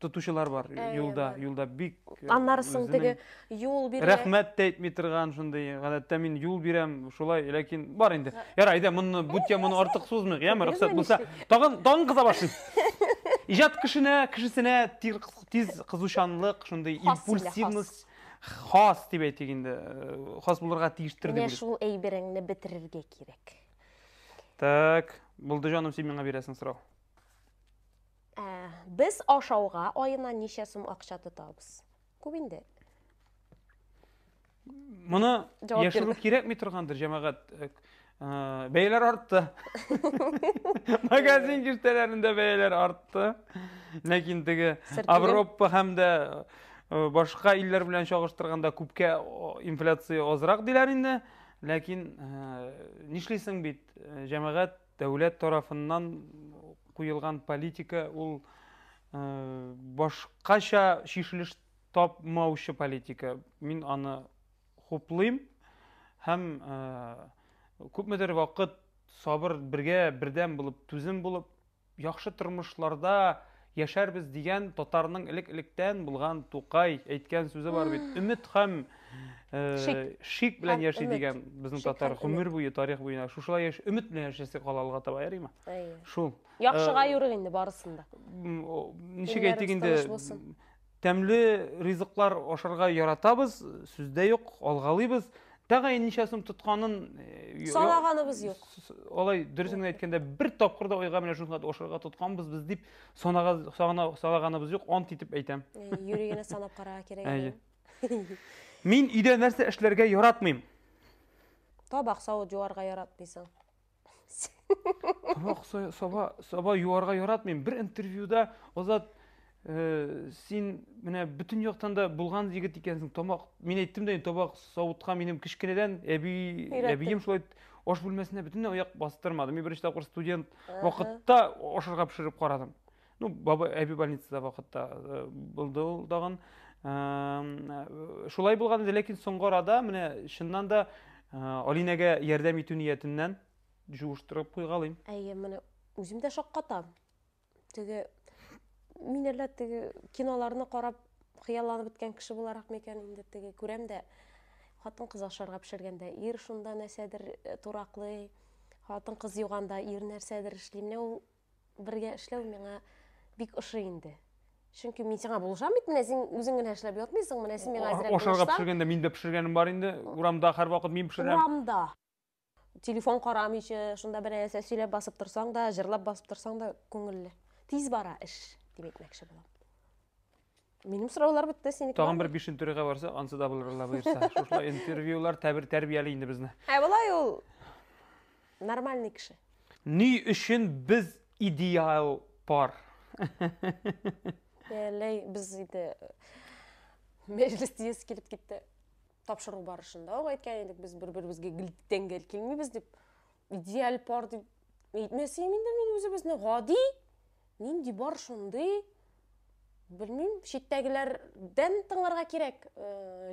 тотушылар бар юлда бик Аннарысын теге юл бирә. рәхмәт тә әйтми торган шундый гадәттә мин юл бирәм шулай ләкин бар инде ярайды моны бу теманы артык сузмыйк яме рөхсәт булса тагын кыза башлыйм иҗат кешесенә тиз кызучанлык шундый импульсивность хас дип әйтик инде хас булырга тиештер дип. Менә шул әйбереңне бетерергә кирәк. Так, булды җаным, син миңа бирәсең сорау. Без ашауга аена ничә сум акча тотабыз? Күп инде. Моны яшерү кирәкми торгандыр җәмәгать. Бәяләр артты. Магазин киштәләрендә бәяләр артты. Ләкин теге Европа һәм дә башка илләр белән чагыштырганда күпкә инфляция азрак диләр инде. Ләкин нишлисең бит, җәмәгать дәүләт тарафыннан куелган политика ул башкача шишелеш тапмаучы политика. Мин аны хуплыйм һәм күпмедер вакыт сабыр бердәм булып, түзем булып, яхшы тормышларда яшәрбез дигән татарның элек-электән булган Тукай әйткән сүзе бар бит. Өмет һәм шик белән яши дигән безнең татар гомер буе, тарих буена шушылай өмет белән яшәсе калалга таба ярыймы? Шул. Яхшыга юрык инде барысында. Ничек әйтик инде тәмле ризыклар ашарга яратабыз, сүздә юк, алгалыйбыз. Тагын ничә сум тотканын санаганыбыз юк. Алай дөресен әйткәндә бер тапкыр да ойга менә шуны ашарга тотканбыз без дип санаганыбыз юк, ант итеп әйтәм. Йөрегенә санап карарга кирәк. Мин өйдә нәрсә эшләргә яратмыйм. Табак савыт юарга яратмыйсың. Табак саба юарга яратмыйм. Бер интервьюда Азат син менә бүтән яктан да булган егет икәнсең. Табак мин әйттем дә табак савытка минем кичкенәдән әбием шулай аш бүлмәсенә бөтенләй аяк бастырмады. Мин беренче тапкыр студент вакытта ашырга пешереп карадым. Ну, баба әби больницада вакытта булды ул дагын. Шулай булган иде, ләкин соңгы арада менә чыннан да Алинәгә ярдәм итү ниятеннән җуыштырып куйгалыйм. Менә үзем дә шаккатам. Теге мин әллә теге киноларны карап хыялланып беткән кеше буларак микән инде теге күрәм дә хатын-кыз ашарга пешергәндә ир шунда нәрсәдер тураклый, хатын-кыз юганда ир нәрсәдер эшли. Менә ул бергә эшләү миңа бик ошый инде. Чөнки мин сиңа булышам бит, менә син үзең генә эшләп ятмыйсың, менә син миңа әзрәк булышсаң. Ашарга пешергәндә мин дә пешергәнем бар инде. Урамда һәр вакыт мин пешерәм. Урамда. Телефон карамыйча, шунда бер нәрсә сөйләп басып торсаң да, җырлап басып торсаң да күңелле. Тиз бара эш дип әйтмәкче булам. Минем сораулар бетте, синеке. Тагын бер 5 төргә барса, ансы да булыр Алла буйрса. Шушлай интервьюлар тәрбияле инде безне. Булай ул нормальный кеше. Ни өчен без идеал пар? Ләй без иде мәҗлестә килеп китте. Тапшыру барышында ук әйткән идек, без бер-беребезгә гел килмибез дип. Идеал пар дип әйтмәсәм инде мин үзебезне гади, нинди бар шундый. Белмим, читтәгеләрдән тыңларга кирәк,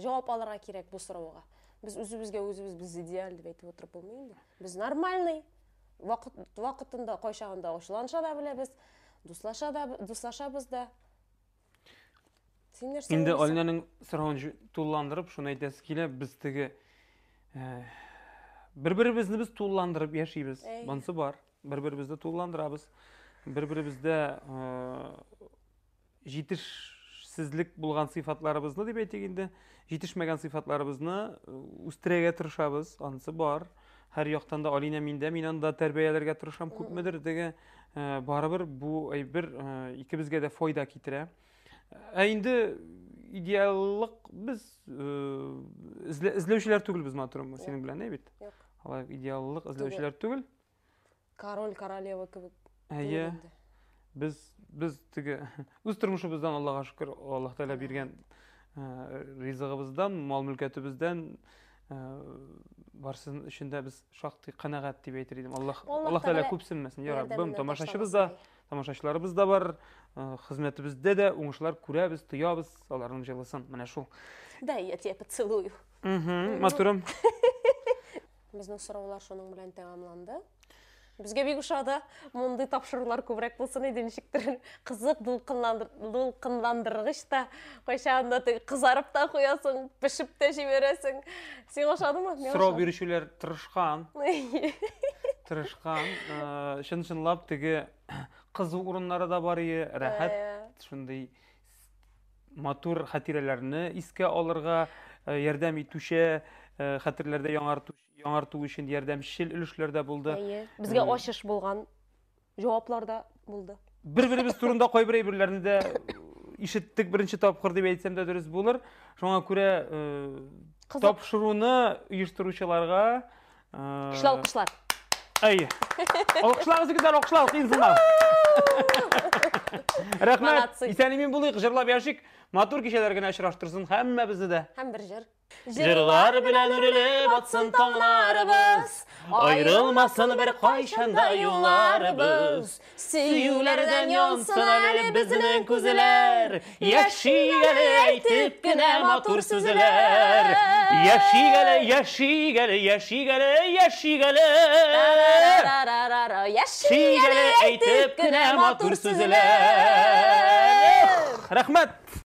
җавап алырга кирәк бу сорауга. Biz үзебезгә без идеал дип әйтеп утырып булмый инде. Без нормальный. Вакытында кайчагында ачуланыша да беләбез, дуслашабыз да. Инде Алинәнең соравын тулландырып, шуны әйтәсе килә, без теге бер-беребезне без тулландырып яшибез. Монсы бар. Бер-беребезне тулландырабыз. Бер-беребездә җитешсезлек булган сыйфатларыбызны дип әйтик инде, җитешмәгән сыйфатларыбызны үстерергә тырышабыз. Анысы бар. Һәр яктан да Алинә миндә, мин анда тәрбияләргә тырышам. Күпмедер теге барыбер бу әйбер икебезгә дә файда китерә. Инде идеаллык без эзләүчеләр түгел без матурым, синең белән бит. Алай идеаллык эзләүчеләр түгел. Король, королева кебек. Без теге үз тормышыбыздан Аллага шөкер, Аллаһ Тәала биргән ризыгыбыздан, мал-мөлкәтебездән барсын өчен дә без шактый канәгать дип әйтер идем. Аллаһ Тәала күпсенмәсен. Я Раббым, тамашачыбыз да бар, хезмәтебездә дә уңышлар күрәбез, тоябыз, аларның җылысын. Менә шул. Да, я тебя поцелую. Матурым. Безнең сораулар шуның белән тәмамланды. Бізге бек ұшады, мұндай тапшырулар көбірек болсын еді, нешіктір қызық дұлқынландырғыш та, қойшағында қызарып та қоясың, пішіп те жібересің. Сен ұшады ма? Сұрау берушілер тырышқан. Шын-шынлап теге қызу орынлары да бар ие, рәхәт, шындай матур хатираларны иске алырга ярдәм итүче, хатирләрдә яңарту өчен ярдәмчел өлешләр дә булды. Безгә ачыш булган җаваплар да булды. Бер-беребез турында кайбер әйберләрне дә ишеттек беренче тапкыр дип әйтсәм дә дөрес булыр. Шуңа күрә тапшыруны оештыручыларга Алкышлар. Ай. Алкышларыгыз гүзәл алкышлар, кыйынсынмагыз. Рәхмәт. Исән-имин булыйк, җырлап яшик. Матур кичәләр генә очраштырсын һәммәбезне дә. Һәм бер җыр. Җырлар белән үрелеп атсын таңнарыбыз, аерылмасын бер кайчанда юлларыбыз. Сөюләрдән янсын әле безнең күзләр, яшигәле әйтеп кенә матур сүзләр. Яшигәле, яшигәле, яшигәле, яшигәле. Яшигәле әйтеп кенә матур сүзләр. Рәхмәт.